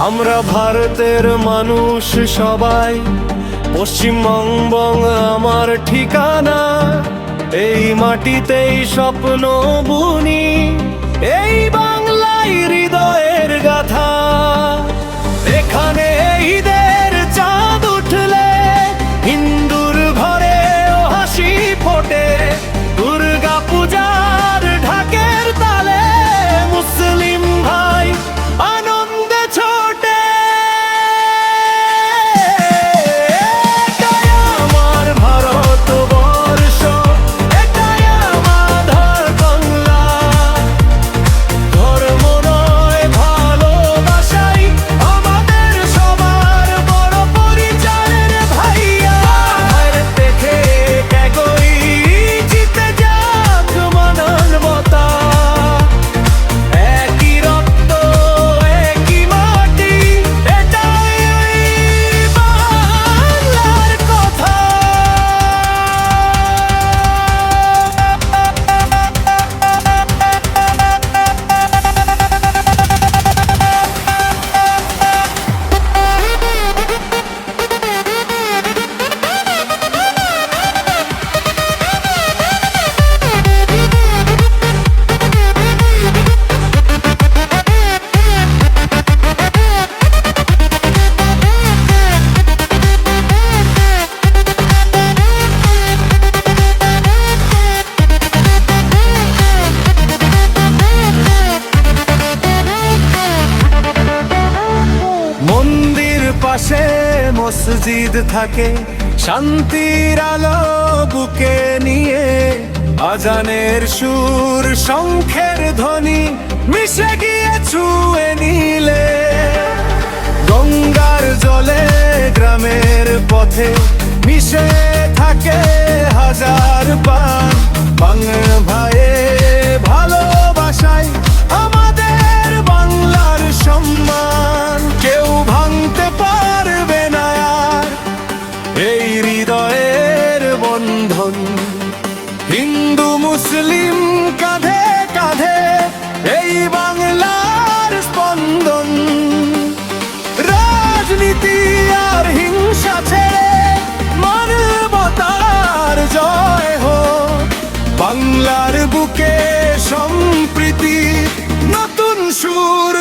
আমরা ভারতের মানুষ সবাই, পশ্চিমবঙ্গ আমার ঠিকানা। এই মাটিতেই স্বপ্ন বুনি, এই বাংলায় হৃদয়ের গাথা। এখানে ঈদের চাঁদ উঠলে হিন্দুর ঘরেও হাসি ফোটে। দুর্গা পূজার ঢাকের তালে মুসলিম ভাই আনন্দে ছোটে। এটাই আমার ভারতবর্ষ, এটাই আমার বাংলা। ধর্ম নয় ভালোবাসাই আমাদের সবার বড় পরিচয়ের ভাইয়া। ভারত দেখে এগোই, জিতে যাক মানবতা। একই রক্ত একই মাটি, এটাই বাংলার কথা। মন্দির পাশে মসজিদ থাকে, শান্তির আলো বুকে নিয়ে। আজানের সুর শঙ্খের ধ্বনি মিশে গিয়ে ছুঁয়ে নিলে। গঙ্গার জলে গ্রামের পথে মিশে থাকে হাজার প্রাণ। বাংলা ভাইয়ে ভালোবাসায় আমাদের বাংলার সম্মান। কেউ ভাঙতে পারবে না আর এই হৃদয়ের বন্ধন। হিন্দু মুসলিম কাঁধে কাঁধে এই বাংলার স্পন্দন। রাজনীতি আর হিংসা ছেড়ে মানবতার জয় হোক। বাংলার বুকে সম্প্রীতি নতুন সুর